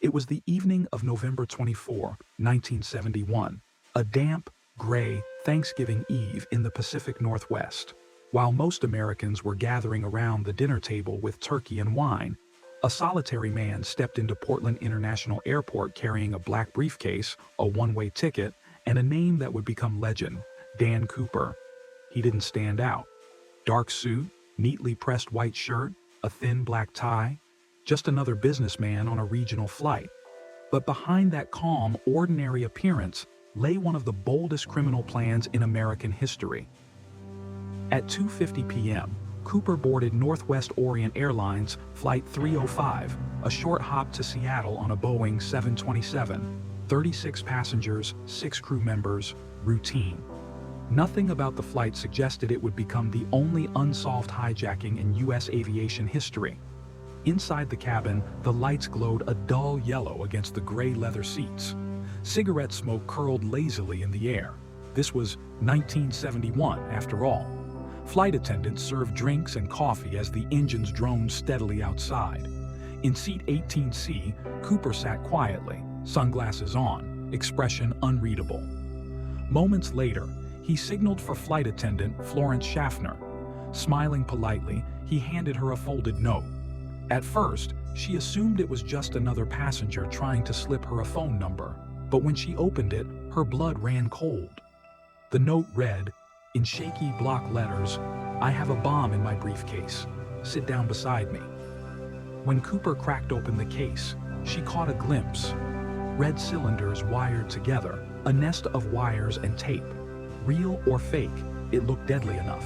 It was the evening of November 24, 1971, a damp, gray Thanksgiving Eve in the Pacific Northwest. While most Americans were gathering around the dinner table with turkey and wine, a solitary man stepped into Portland International Airport carrying a black briefcase, a one-way ticket, and a name that would become legend, Dan Cooper. He didn't stand out. Dark suit, neatly pressed white shirt, a thin black tie, just another businessman on a regional flight. But behind that calm, ordinary appearance lay one of the boldest criminal plans in American history. At 2:50 p.m., Cooper boarded Northwest Orient Airlines Flight 305, a short hop to Seattle on a Boeing 727, 36 passengers, 6 crew members, routine. Nothing about the flight suggested it would become the only unsolved hijacking in U.S. aviation history. Inside the cabin, the lights glowed a dull yellow against the gray leather seats. Cigarette smoke curled lazily in the air. This was 1971, after all. Flight attendants served drinks and coffee as the engines droned steadily outside. In seat 18C, Cooper sat quietly, sunglasses on, expression unreadable. Moments later, he signaled for flight attendant Florence Schaffner. Smiling politely, he handed her a folded note. At first, she assumed it was just another passenger trying to slip her a phone number, but when she opened it, her blood ran cold. The note read, in shaky block letters, "I have a bomb in my briefcase. Sit down beside me." When Cooper cracked open the case, she caught a glimpse. Red cylinders wired together, a nest of wires and tape. Real or fake, it looked deadly enough.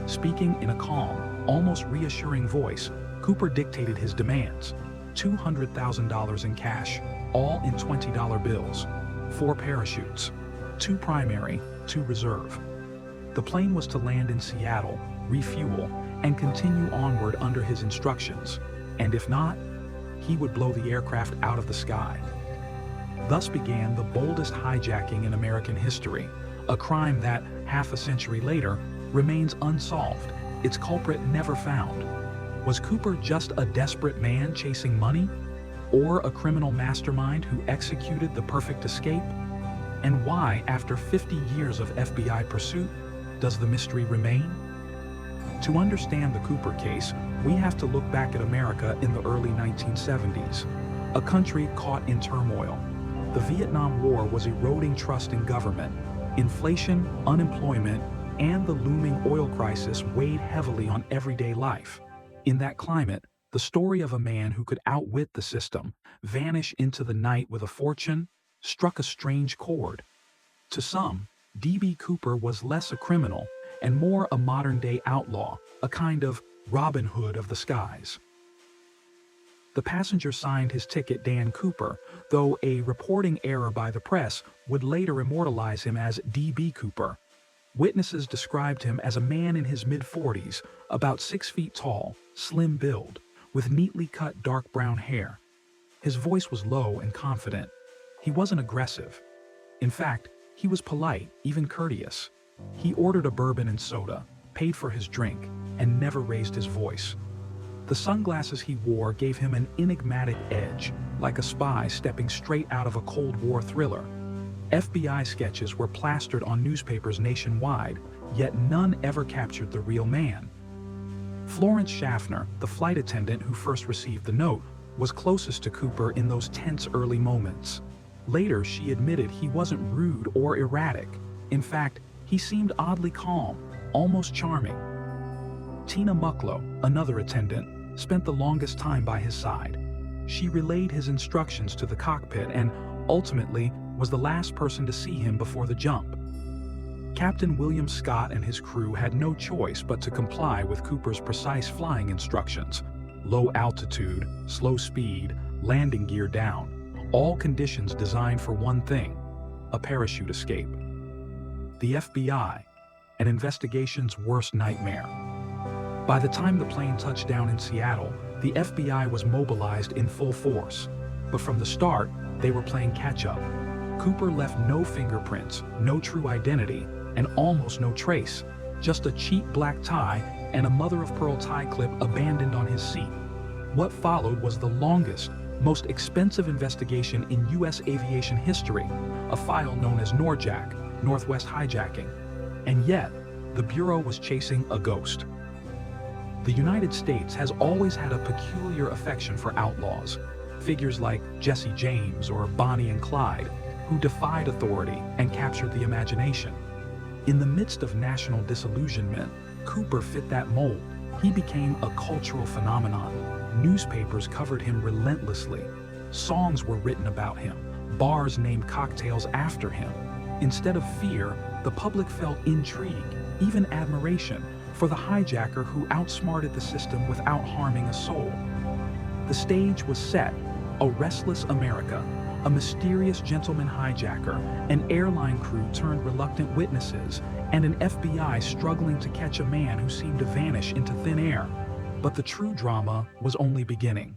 Speaking in a calm, almost reassuring voice, Cooper dictated his demands. $200,000 in cash, all in $20 bills. 4 parachutes. 2 primary, 2 reserve. The plane was to land in Seattle, refuel, and continue onward under his instructions. And if not, he would blow the aircraft out of the sky. Thus began the boldest hijacking in American history, a crime that, half a century later, remains unsolved, its culprit never found. Was Cooper just a desperate man chasing money? Or a criminal mastermind who executed the perfect escape? And why, after 50 years of FBI pursuit, does the mystery remain? To understand the Cooper case, we have to look back at America in the early 1970s, a country caught in turmoil. The Vietnam War was eroding trust in government. Inflation, unemployment, and the looming oil crisis weighed heavily on everyday life. In that climate, the story of a man who could outwit the system, vanish into the night with a fortune, struck a strange chord. To some, D.B. Cooper was less a criminal and more a modern-day outlaw, a kind of Robin Hood of the skies. The passenger signed his ticket Dan Cooper, though a reporting error by the press would later immortalize him as D.B. Cooper. Witnesses described him as a man in his mid-40s, about 6 feet tall, slim build, with neatly cut dark brown hair. His voice was low and confident. He wasn't aggressive. In fact, he was polite, even courteous. He ordered a bourbon and soda, paid for his drink, and never raised his voice. The sunglasses he wore gave him an enigmatic edge, like a spy stepping straight out of a Cold War thriller. FBI sketches were plastered on newspapers nationwide, yet none ever captured the real man. Florence Schaffner, the flight attendant who first received the note, was closest to Cooper in those tense early moments. Later, she admitted he wasn't rude or erratic. In fact, he seemed oddly calm, almost charming. Tina Mucklow, another attendant, spent the longest time by his side. She relayed his instructions to the cockpit and, ultimately, was the last person to see him before the jump. Captain William Scott and his crew had no choice but to comply with Cooper's precise flying instructions. Low altitude, slow speed, landing gear down. All conditions designed for one thing: a parachute escape. The FBI, an investigation's worst nightmare. By the time the plane touched down in Seattle, the FBI was mobilized in full force. But from the start, they were playing catch-up. Cooper left no fingerprints, no true identity, and almost no trace. Just a cheap black tie and a mother-of-pearl tie clip abandoned on his seat. What followed was the longest, most expensive investigation in U.S. aviation history, a file known as NORJAK, Northwest Hijacking. And yet, the Bureau was chasing a ghost. The United States has always had a peculiar affection for outlaws, figures like Jesse James or Bonnie and Clyde, who defied authority and captured the imagination. In the midst of national disillusionment, Cooper fit that mold. He became a cultural phenomenon. Newspapers covered him relentlessly. Songs were written about him. Bars named cocktails after him. Instead of fear, the public felt intrigue, even admiration, for the hijacker who outsmarted the system without harming a soul. The stage was set. A restless America, a mysterious gentleman hijacker, an airline crew turned reluctant witnesses, and an FBI struggling to catch a man who seemed to vanish into thin air. But the true drama was only beginning.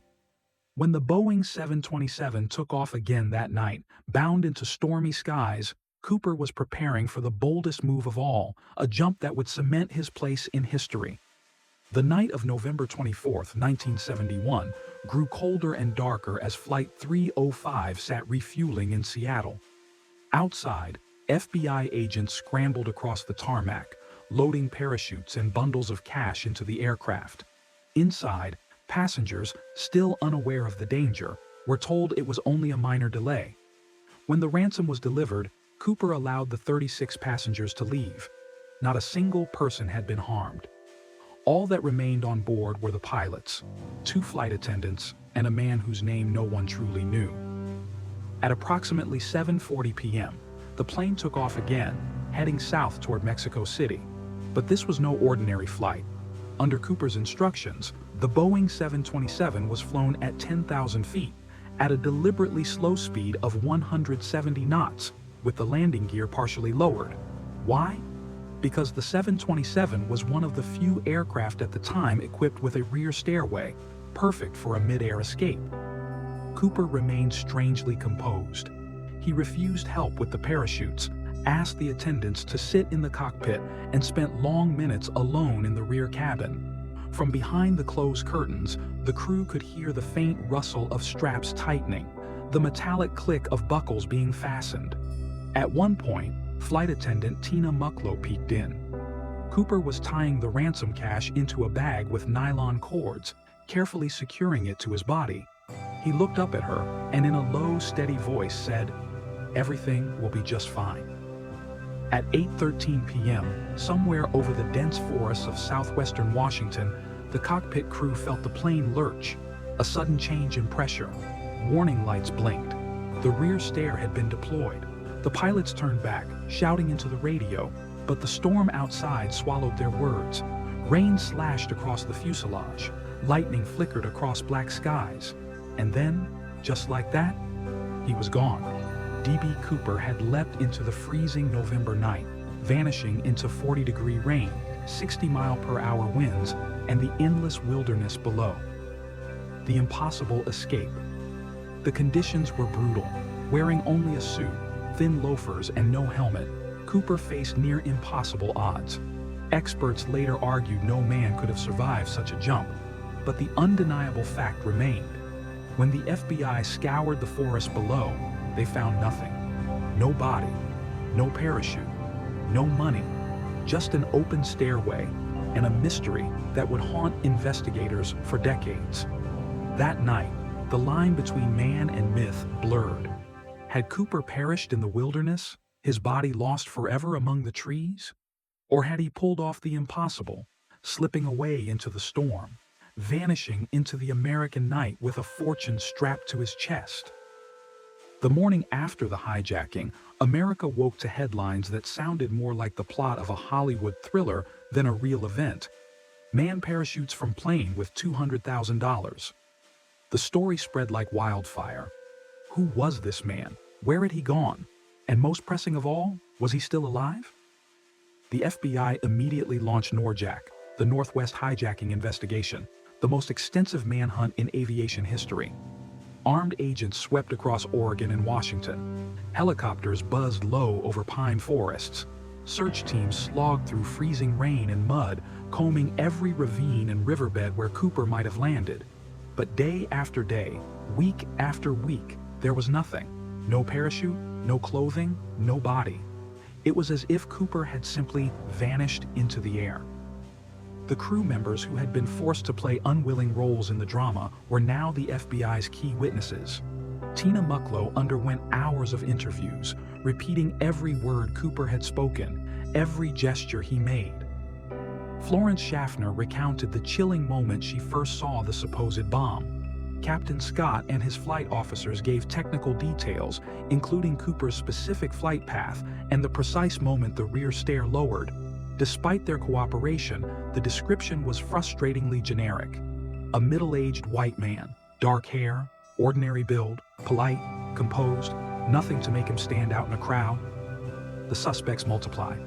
When the Boeing 727 took off again that night, bound into stormy skies, Cooper was preparing for the boldest move of all, a jump that would cement his place in history. The night of November 24, 1971, grew colder and darker as Flight 305 sat refueling in Seattle. Outside, FBI agents scrambled across the tarmac, loading parachutes and bundles of cash into the aircraft. Inside, passengers, still unaware of the danger, were told it was only a minor delay. When the ransom was delivered, Cooper allowed the 36 passengers to leave. Not a single person had been harmed. All that remained on board were the pilots, 2 flight attendants, and a man whose name no one truly knew. At approximately 7:40 p.m., the plane took off again, heading south toward Mexico City. But this was no ordinary flight. Under Cooper's instructions, the Boeing 727 was flown at 10,000 feet, at a deliberately slow speed of 170 knots, with the landing gear partially lowered. Why? Because the 727 was one of the few aircraft at the time equipped with a rear stairway, perfect for a mid-air escape. Cooper remained strangely composed. He refused help with the parachutes, asked the attendants to sit in the cockpit, and spent long minutes alone in the rear cabin. From behind the closed curtains, the crew could hear the faint rustle of straps tightening, the metallic click of buckles being fastened. At one point, flight attendant Tina Mucklow peeked in. Cooper was tying the ransom cash into a bag with nylon cords, carefully securing it to his body. He looked up at her and in a low, steady voice said, "Everything will be just fine." At 8:13 p.m., somewhere over the dense forests of southwestern Washington, the cockpit crew felt the plane lurch. A sudden change in pressure. Warning lights blinked. The rear stair had been deployed. The pilots turned back, shouting into the radio, but the storm outside swallowed their words. Rain slashed across the fuselage. Lightning flickered across black skies. And then, just like that, he was gone. D.B. Cooper had leapt into the freezing November night, vanishing into 40-degree rain, 60-mile-per-hour winds, and the endless wilderness below. The impossible escape. The conditions were brutal. Wearing only a suit, thin loafers, and no helmet, Cooper faced near impossible odds. Experts later argued no man could have survived such a jump, but the undeniable fact remained. When the FBI scoured the forest below, they found nothing. No body, no parachute, no money, just an open stairway and a mystery that would haunt investigators for decades. That night, the line between man and myth blurred. Had Cooper perished in the wilderness, his body lost forever among the trees? Or had he pulled off the impossible, slipping away into the storm, vanishing into the American night with a fortune strapped to his chest? The morning after the hijacking, America woke to headlines that sounded more like the plot of a Hollywood thriller than a real event. Man parachutes from plane with $200,000. The story spread like wildfire. Who was this man? Where had he gone? And most pressing of all, was he still alive? The FBI immediately launched NORJAK, the Northwest Hijacking Investigation, the most extensive manhunt in aviation history. Armed agents swept across Oregon and Washington. Helicopters buzzed low over pine forests. Search teams slogged through freezing rain and mud, combing every ravine and riverbed where Cooper might have landed. But day after day, week after week, there was nothing. No parachute, no clothing, no body. It was as if Cooper had simply vanished into the air. The crew members who had been forced to play unwilling roles in the drama were now the FBI's key witnesses. Tina Mucklow underwent hours of interviews, repeating every word Cooper had spoken, every gesture he made. Florence Schaffner recounted the chilling moment she first saw the supposed bomb. Captain Scott and his flight officers gave technical details, including Cooper's specific flight path and the precise moment the rear stair lowered. Despite their cooperation, the description was frustratingly generic. A middle-aged white man, dark hair, ordinary build, polite, composed, nothing to make him stand out in a crowd. The suspects multiplied.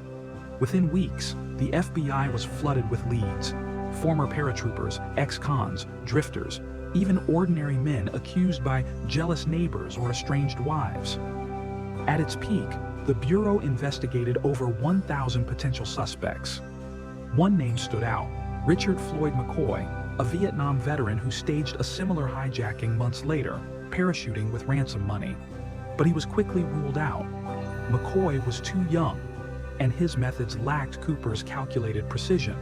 Within weeks, the FBI was flooded with leads. Former paratroopers, ex-cons, drifters, even ordinary men accused by jealous neighbors or estranged wives. At its peak, the Bureau investigated over 1,000 potential suspects. One name stood out, Richard Floyd McCoy, a Vietnam veteran who staged a similar hijacking months later, parachuting with ransom money. But he was quickly ruled out. McCoy was too young, and his methods lacked Cooper's calculated precision.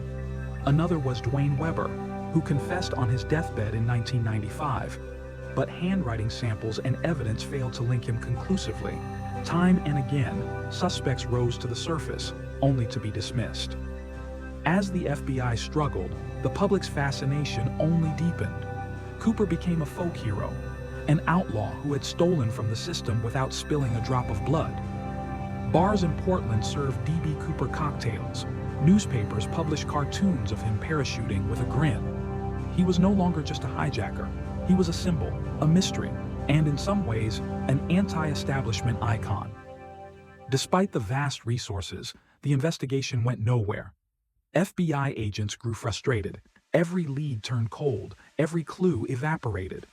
Another was Dwayne Weber, who confessed on his deathbed in 1995. But handwriting samples and evidence failed to link him conclusively. Time and again, suspects rose to the surface, only to be dismissed. As the FBI struggled, the public's fascination only deepened. Cooper became a folk hero, an outlaw who had stolen from the system without spilling a drop of blood. Bars in Portland served D.B. Cooper cocktails. Newspapers published cartoons of him parachuting with a grin. He was no longer just a hijacker. He was a symbol, a mystery, and in some ways, an anti-establishment icon. Despite the vast resources, the investigation went nowhere. FBI agents grew frustrated. Every lead turned cold, every clue evaporated.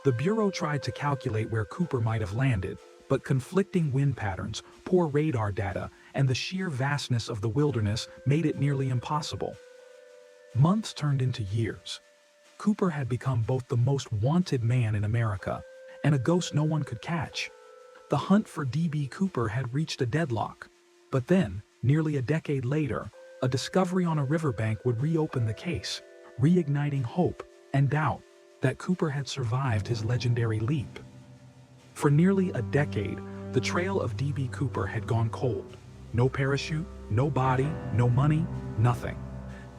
The Bureau tried to calculate where Cooper might have landed, but conflicting wind patterns, poor radar data, and the sheer vastness of the wilderness made it nearly impossible. Months turned into years. Cooper had become both the most wanted man in America and a ghost no one could catch. The hunt for D.B. Cooper had reached a deadlock. But then, nearly a decade later, a discovery on a riverbank would reopen the case, reigniting hope and doubt that Cooper had survived his legendary leap. For nearly a decade, the trail of D.B. Cooper had gone cold. No parachute, no body, no money, nothing.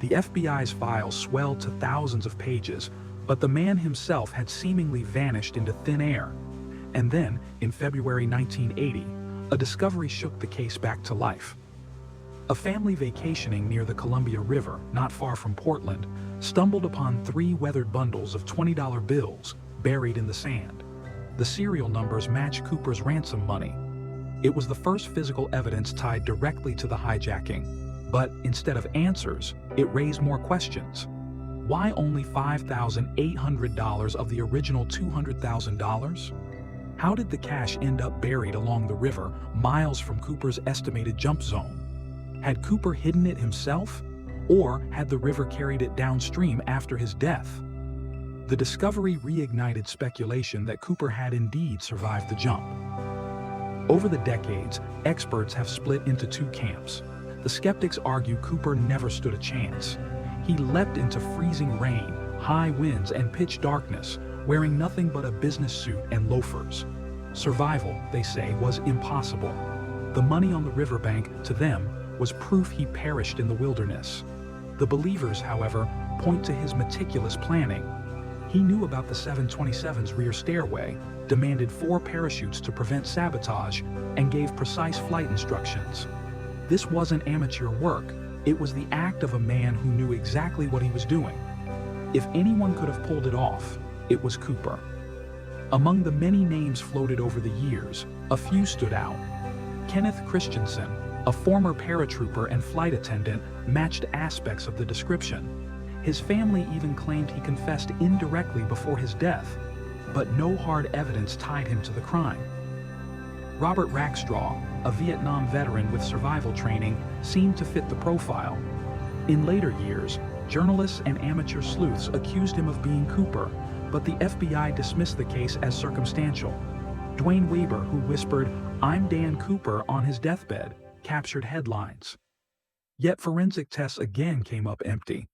The FBI's files swelled to thousands of pages, but the man himself had seemingly vanished into thin air. And then, in February 1980, a discovery shook the case back to life. A family vacationing near the Columbia River, not far from Portland, stumbled upon 3 weathered bundles of $20 bills buried in the sand. The serial numbers matched Cooper's ransom money. It was the first physical evidence tied directly to the hijacking. But instead of answers, it raised more questions. Why only $5,800 of the original $200,000? How did the cash end up buried along the river, miles from Cooper's estimated jump zone? Had Cooper hidden it himself? Or had the river carried it downstream after his death? The discovery reignited speculation that Cooper had indeed survived the jump. Over the decades, experts have split into 2 camps. The skeptics argue Cooper never stood a chance. He leapt into freezing rain, high winds, and pitch darkness, wearing nothing but a business suit and loafers. Survival, they say, was impossible. The money on the riverbank, to them, was proof he perished in the wilderness. The believers, however, point to his meticulous planning. He knew about the 727's rear stairway, demanded 4 parachutes to prevent sabotage, and gave precise flight instructions. This wasn't amateur work. It was the act of a man who knew exactly what he was doing. If anyone could have pulled it off, it was Cooper. Among the many names floated over the years, a few stood out. Kenneth Christensen, a former paratrooper and flight attendant, matched aspects of the description. His family even claimed he confessed indirectly before his death, but no hard evidence tied him to the crime. Robert Rackstraw, a Vietnam veteran with survival training, seemed to fit the profile. In later years, Journalists and amateur sleuths accused him of being Cooper, but the FBI dismissed the case as circumstantial. Dwayne Weber, who whispered, "I'm Dan Cooper," on his deathbed, captured headlines. Yet forensic tests again came up empty.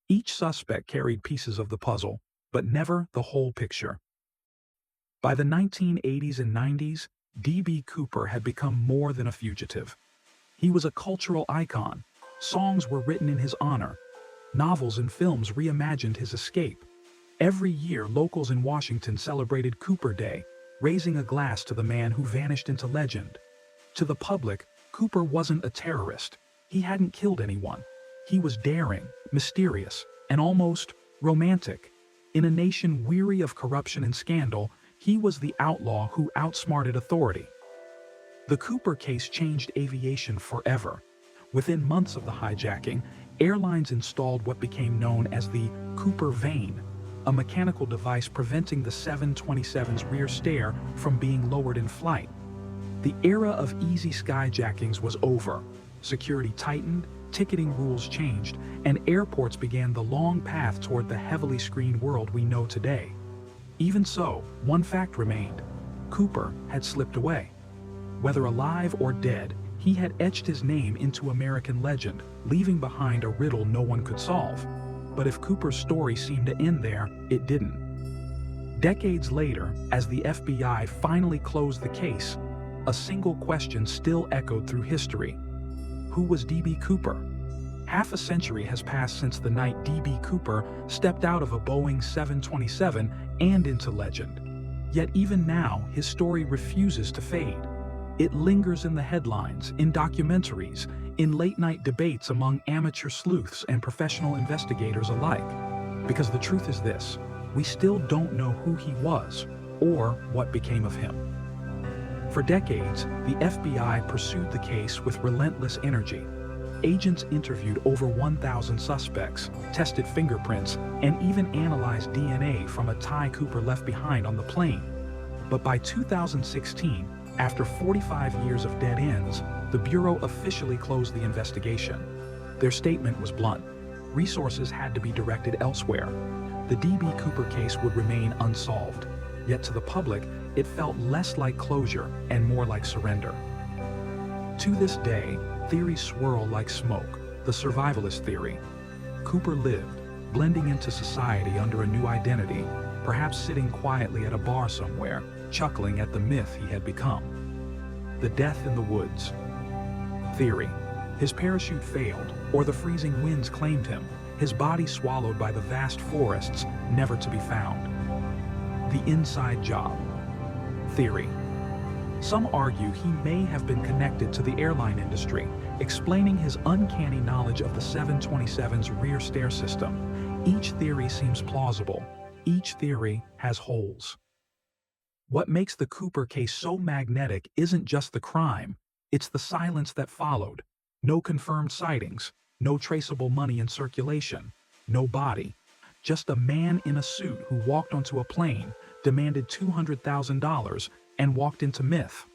Each suspect carried pieces of the puzzle, but never the whole picture. By the 1980s and 90s, D.B. Cooper had become more than a fugitive. He was a cultural icon. Songs were written in his honor. Novels and films reimagined his escape. Every year, locals in Washington celebrated Cooper Day, raising a glass to the man who vanished into legend. To the public, Cooper wasn't a terrorist. He hadn't killed anyone. He was daring, mysterious, and almost romantic. In a nation weary of corruption and scandal, he was the outlaw who outsmarted authority. The Cooper case changed aviation forever. Within months of the hijacking, airlines installed what became known as the Cooper vane, a mechanical device preventing the 727's rear stair from being lowered in flight. The era of easy skyjackings was over. Security tightened, ticketing rules changed, and airports began the long path toward the heavily screened world we know today. Even so, one fact remained: Cooper had slipped away. Whether alive or dead, he had etched his name into American legend, leaving behind a riddle no one could solve. But if Cooper's story seemed to end there, it didn't. Decades later, as the FBI finally closed the case, a single question still echoed through history. Who was D.B. Cooper? Half a century has passed since the night D.B. Cooper stepped out of a Boeing 727 and into legend. Yet even now, his story refuses to fade. It lingers in the headlines, in documentaries, in late-night debates among amateur sleuths and professional investigators alike. Because the truth is this: we still don't know who he was or what became of him. For decades, the FBI pursued the case with relentless energy. Agents interviewed over 1,000 suspects, tested fingerprints, and even analyzed DNA from a tie Cooper left behind on the plane. But by 2016, after 45 years of dead ends, the Bureau officially closed the investigation. Their statement was blunt: resources had to be directed elsewhere. The D.B. Cooper case would remain unsolved. Yet to the public, it felt less like closure and more like surrender. To this day, theories swirl like smoke. The survivalist theory. Cooper lived, blending into society under a new identity, perhaps sitting quietly at a bar somewhere, chuckling at the myth he had become. The death in the woods. Theory. His parachute failed, or the freezing winds claimed him, his body swallowed by the vast forests, never to be found. The inside job. Theory. Some argue he may have been connected to the airline industry, explaining his uncanny knowledge of the 727's rear stair system. Each theory seems plausible. Each theory has holes. What makes the Cooper case so magnetic isn't just the crime, it's the silence that followed. No confirmed sightings, no traceable money in circulation, no body. Just a man in a suit who walked onto a plane, demanded $200,000, and walked into myth.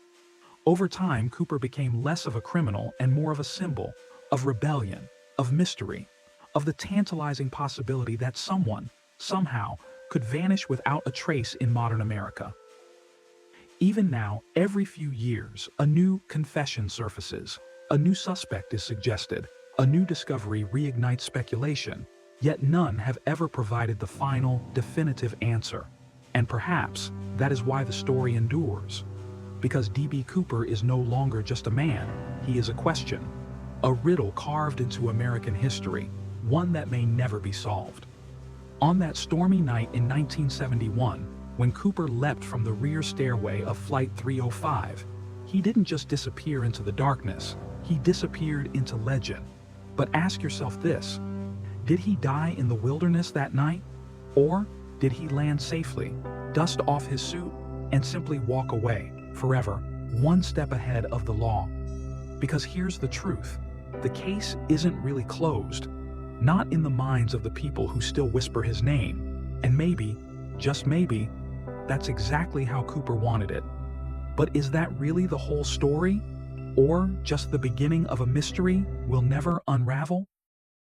Over time, Cooper became less of a criminal and more of a symbol of rebellion, of mystery, of the tantalizing possibility that someone, somehow, could vanish without a trace in modern America. Even now, every few years, a new confession surfaces, a new suspect is suggested, a new discovery reignites speculation, yet none have ever provided the final, definitive answer. And perhaps that is why the story endures. Because D.B. Cooper is no longer just a man, he is a question, a riddle carved into American history, one that may never be solved. On that stormy night in 1971, when Cooper leapt from the rear stairway of Flight 305, he didn't just disappear into the darkness, he disappeared into legend. But ask yourself this: did he die in the wilderness that night? Or did he land safely, dust off his suit, and simply walk away, forever, one step ahead of the law? Because here's the truth: the case isn't really closed. Not in the minds of the people who still whisper his name. And maybe, just maybe, that's exactly how Cooper wanted it. But is that really the whole story? Or just the beginning of a mystery we'll never unravel?